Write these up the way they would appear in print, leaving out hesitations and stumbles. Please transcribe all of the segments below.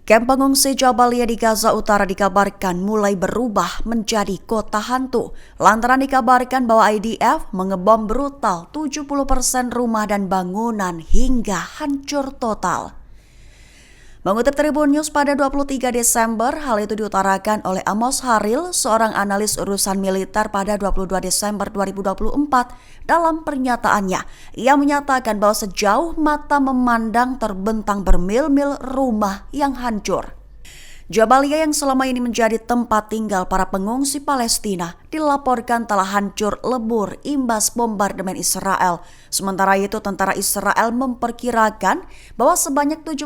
Kamp pengungsi Jabalia di Gaza Utara dikabarkan mulai berubah menjadi kota hantu lantaran dikabarkan bahwa IDF mengebom brutal 70% rumah dan bangunan hingga hancur total. Mengutip Tribun News pada 23 Desember, hal itu diutarakan oleh Amos Haril, seorang analis urusan militer pada 22 Desember 2024. Dalam pernyataannya, ia menyatakan bahwa sejauh mata memandang terbentang bermil-mil rumah yang hancur. Jabalia yang selama ini menjadi tempat tinggal para pengungsi Palestina dilaporkan telah hancur lebur imbas bombardemen Israel. Sementara itu tentara Israel memperkirakan bahwa sebanyak 70%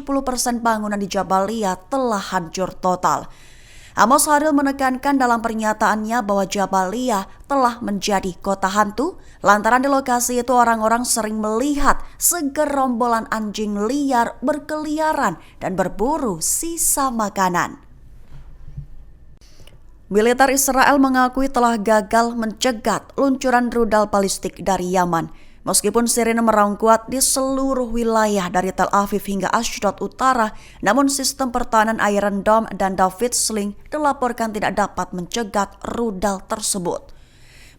bangunan di Jabalia telah hancur total. Amos Haril menekankan dalam pernyataannya bahwa Jabalia telah menjadi kota hantu lantaran di lokasi itu orang-orang sering melihat segerombolan anjing liar berkeliaran dan berburu sisa makanan. Militer Israel mengakui telah gagal mencegat luncuran rudal balistik dari Yaman. Meskipun sirine meraung kuat di seluruh wilayah dari Tel Aviv hingga Ashdod Utara, namun sistem pertahanan Iron Dome dan David Sling dilaporkan tidak dapat mencegat rudal tersebut.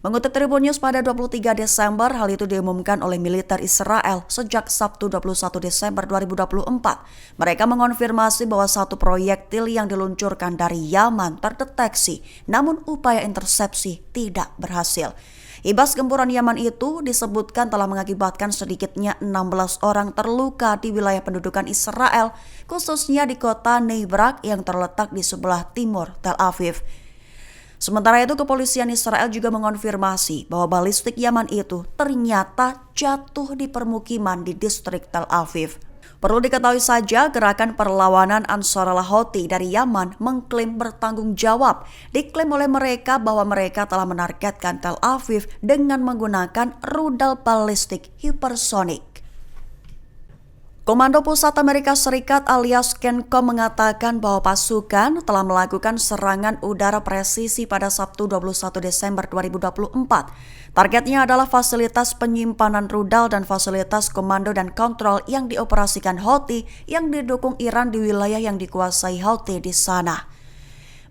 Mengutip Tribun News pada 23 Desember, hal itu diumumkan oleh militer Israel sejak Sabtu 21 Desember 2024. Mereka mengonfirmasi bahwa satu proyektil yang diluncurkan dari Yaman terdeteksi, namun upaya intersepsi tidak berhasil. Imbas gempuran Yaman itu disebutkan telah mengakibatkan sedikitnya 16 orang terluka di wilayah pendudukan Israel, khususnya di kota Bnei Brak yang terletak di sebelah timur Tel Aviv. Sementara itu, kepolisian Israel juga mengonfirmasi bahwa balistik Yaman itu ternyata jatuh di permukiman di distrik Tel Aviv. Perlu diketahui saja, gerakan perlawanan Ansarullah Houthi dari Yaman mengklaim bertanggung jawab. Diklaim oleh mereka bahwa mereka telah menargetkan Tel Aviv dengan menggunakan rudal balistik hipersonik. Komando Pusat Amerika Serikat alias CENTCOM mengatakan bahwa pasukan telah melakukan serangan udara presisi pada Sabtu 21 Desember 2024. Targetnya adalah fasilitas penyimpanan rudal dan fasilitas komando dan kontrol yang dioperasikan Houthi yang didukung Iran di wilayah yang dikuasai Houthi di sana.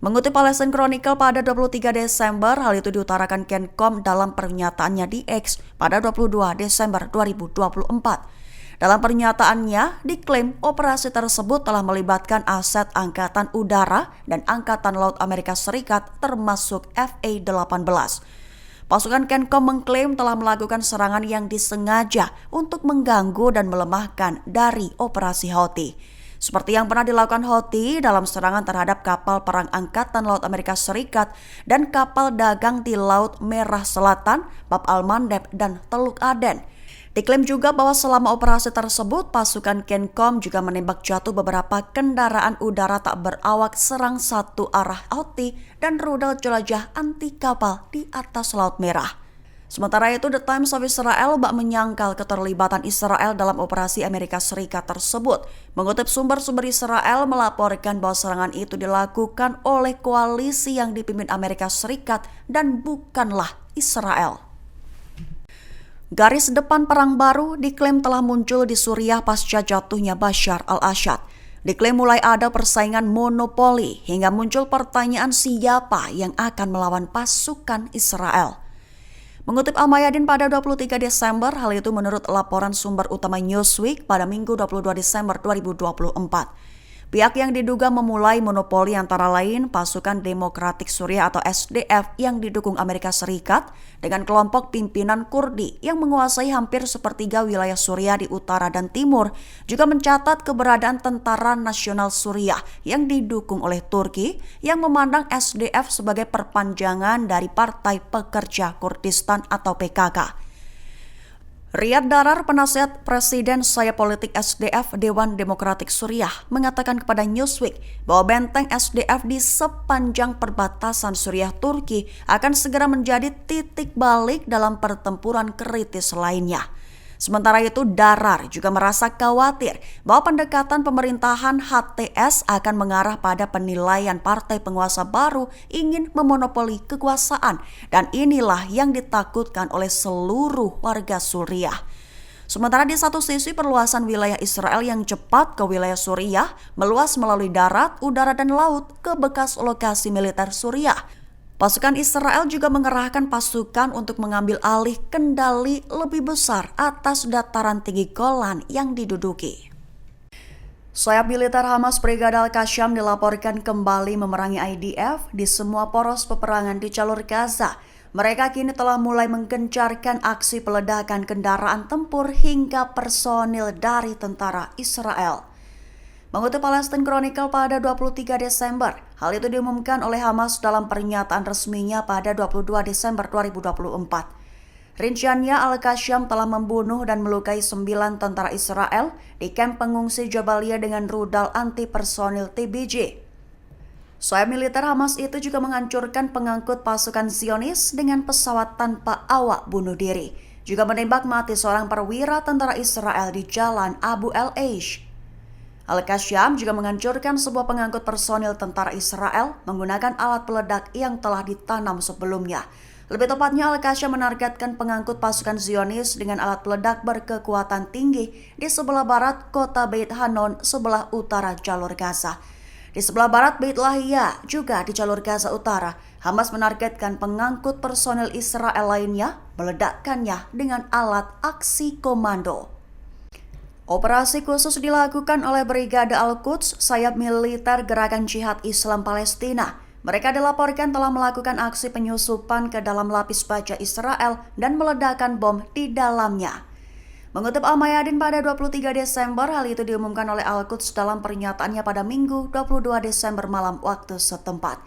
Mengutip Palestine Chronicle pada 23 Desember, hal itu diutarakan CENTCOM dalam pernyataannya di X pada 22 Desember 2024. Dalam pernyataannya, diklaim operasi tersebut telah melibatkan aset Angkatan Udara dan Angkatan Laut Amerika Serikat termasuk FA-18. Pasukan CENTCOM mengklaim telah melakukan serangan yang disengaja untuk mengganggu dan melemahkan dari operasi Houthi. Seperti yang pernah dilakukan Houthi dalam serangan terhadap kapal perang Angkatan Laut Amerika Serikat dan kapal dagang di Laut Merah Selatan, Bab al-Mandeb dan Teluk Aden. Diklaim juga bahwa selama operasi tersebut, pasukan CENTCOM juga menembak jatuh beberapa kendaraan udara tak berawak serang satu arah Houthi dan rudal jelajah anti kapal di atas Laut Merah. Sementara itu, The Times of Israel bak menyangkal keterlibatan Israel dalam operasi Amerika Serikat tersebut. Mengutip sumber-sumber Israel melaporkan bahwa serangan itu dilakukan oleh koalisi yang dipimpin Amerika Serikat dan bukanlah Israel. Garis depan perang baru diklaim telah muncul di Suriah pasca jatuhnya Bashar al-Assad. Diklaim mulai ada persaingan monopoli hingga muncul pertanyaan siapa yang akan melawan pasukan Israel. Mengutip Al-Mayadin pada 23 Desember, hal itu menurut laporan sumber utama Newsweek pada Minggu 22 Desember 2024. Pihak yang diduga memulai monopoli antara lain pasukan Demokratik Suriah atau SDF yang didukung Amerika Serikat dengan kelompok pimpinan Kurdi yang menguasai hampir sepertiga wilayah Suriah di utara dan timur, juga mencatat keberadaan Tentara Nasional Suriah yang didukung oleh Turki yang memandang SDF sebagai perpanjangan dari Partai Pekerja Kurdistan atau PKK. Riyad Darar, penasihat Presiden Sayap Politik SDF Dewan Demokratik Suriah, mengatakan kepada Newsweek bahwa benteng SDF di sepanjang perbatasan Suriah-Turki akan segera menjadi titik balik dalam pertempuran kritis lainnya. Sementara itu, Darar juga merasa khawatir bahwa pendekatan pemerintahan HTS akan mengarah pada penilaian partai penguasa baru ingin memonopoli kekuasaan, dan inilah yang ditakutkan oleh seluruh warga Suriah. Sementara di satu sisi perluasan wilayah Israel yang cepat ke wilayah Suriah meluas melalui darat, udara, dan laut ke bekas lokasi militer Suriah. Pasukan Israel juga mengerahkan pasukan untuk mengambil alih kendali lebih besar atas dataran tinggi Golan yang diduduki. Sayap militer Hamas Brigada Al-Qassam dilaporkan kembali memerangi IDF di semua poros peperangan di jalur Gaza. Mereka kini telah mulai menggencarkan aksi peledakan kendaraan tempur hingga personil dari tentara Israel. Mengutip Palestine Chronicle pada 23 Desember, hal itu diumumkan oleh Hamas dalam pernyataan resminya pada 22 Desember 2024. Rinciannya, Al-Qassam telah membunuh dan melukai 9 tentara Israel di kamp pengungsi Jabalia dengan rudal anti-personil TBJ. Sayap militer Hamas itu juga menghancurkan pengangkut pasukan Zionis dengan pesawat tanpa awak bunuh diri, juga menembak mati seorang perwira tentara Israel di Jalan Abu el-Aish. Al-Qassam juga menghancurkan sebuah pengangkut personil tentara Israel menggunakan alat peledak yang telah ditanam sebelumnya. Lebih tepatnya, Al-Qassam menargetkan pengangkut pasukan Zionis dengan alat peledak berkekuatan tinggi di sebelah barat kota Beit Hanon, sebelah utara jalur Gaza. Di sebelah barat Beit Lahia, juga di jalur Gaza Utara, Hamas menargetkan pengangkut personel Israel lainnya meledakkannya dengan alat aksi komando. Operasi khusus dilakukan oleh Brigade Al-Quds, sayap militer Gerakan Jihad Islam Palestina. Mereka dilaporkan telah melakukan aksi penyusupan ke dalam lapis baja Israel dan meledakkan bom di dalamnya. Mengutip Al-Mayadin pada 23 Desember, hal itu diumumkan oleh Al-Quds dalam pernyataannya pada Minggu 22 Desember malam waktu setempat.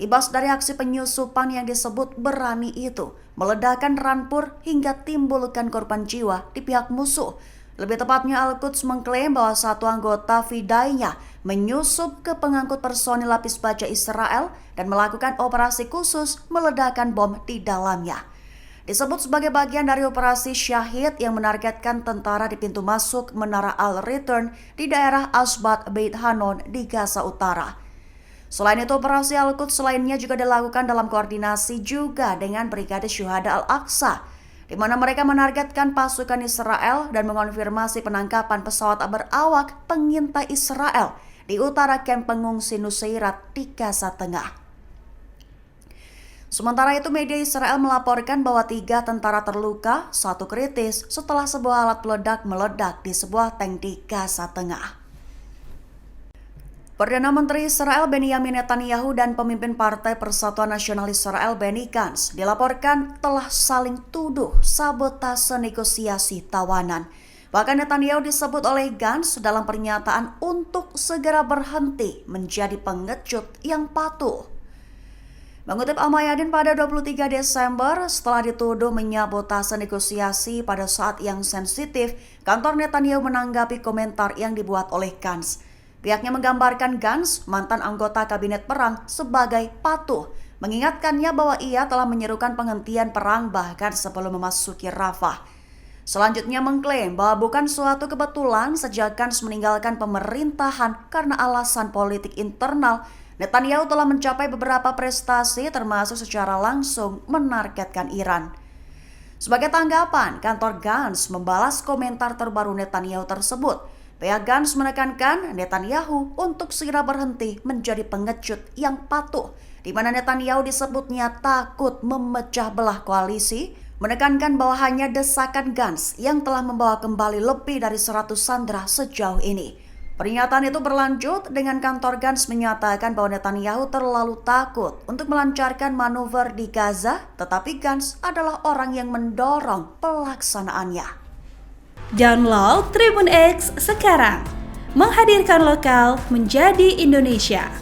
Imbas dari aksi penyusupan yang disebut berani itu, meledakkan rampur hingga timbulkan korban jiwa di pihak musuh. Lebih tepatnya, Al-Quds mengklaim bahwa satu anggota Fidainya menyusup ke pengangkut personil lapis baja Israel dan melakukan operasi khusus meledakkan bom di dalamnya. Disebut sebagai bagian dari operasi Syahid yang menargetkan tentara di pintu masuk Menara Al-Return di daerah Asbat Beit Hanon di Gaza Utara. Selain itu, operasi Al-Quds lainnya juga dilakukan dalam koordinasi juga dengan Brigade Syuhada Al-Aqsa, di mana mereka menargetkan pasukan Israel dan mengonfirmasi penangkapan pesawat berawak pengintai Israel di utara kamp pengungsi Nusairat di Gaza Tengah. Sementara itu, media Israel melaporkan bahwa 3 tentara terluka, 1 kritis setelah sebuah alat peledak meledak di sebuah tank di Gaza Tengah. Perdana Menteri Israel Benjamin Netanyahu dan pemimpin Partai Persatuan Nasional Israel Benny Gantz dilaporkan telah saling tuduh sabotase negosiasi tawanan. Bahkan Netanyahu disebut oleh Gantz dalam pernyataan untuk segera berhenti menjadi pengecut yang patuh. Mengutip Al-Mayadin pada 23 Desember, setelah dituduh menyabotase negosiasi pada saat yang sensitif, kantor Netanyahu menanggapi komentar yang dibuat oleh Gantz. Pihaknya menggambarkan Gantz, mantan anggota kabinet perang, sebagai patuh, mengingatkannya bahwa ia telah menyerukan penghentian perang bahkan sebelum memasuki Rafah. Selanjutnya mengklaim bahwa bukan suatu kebetulan sejak Gantz meninggalkan pemerintahan karena alasan politik internal, Netanyahu telah mencapai beberapa prestasi termasuk secara langsung menargetkan Iran. Sebagai tanggapan, kantor Gantz membalas komentar terbaru Netanyahu tersebut. Pihak Gantz menekankan Netanyahu untuk segera berhenti menjadi pengecut yang patuh, di mana Netanyahu disebutnya takut memecah belah koalisi, menekankan bahwa hanya desakan Gantz yang telah membawa kembali lebih dari 100 sandera sejauh ini. Pernyataan itu berlanjut dengan kantor Gantz menyatakan bahwa Netanyahu terlalu takut untuk melancarkan manuver di Gaza, tetapi Gantz adalah orang yang mendorong pelaksanaannya. Download Tribun X sekarang, menghadirkan lokal menjadi Indonesia.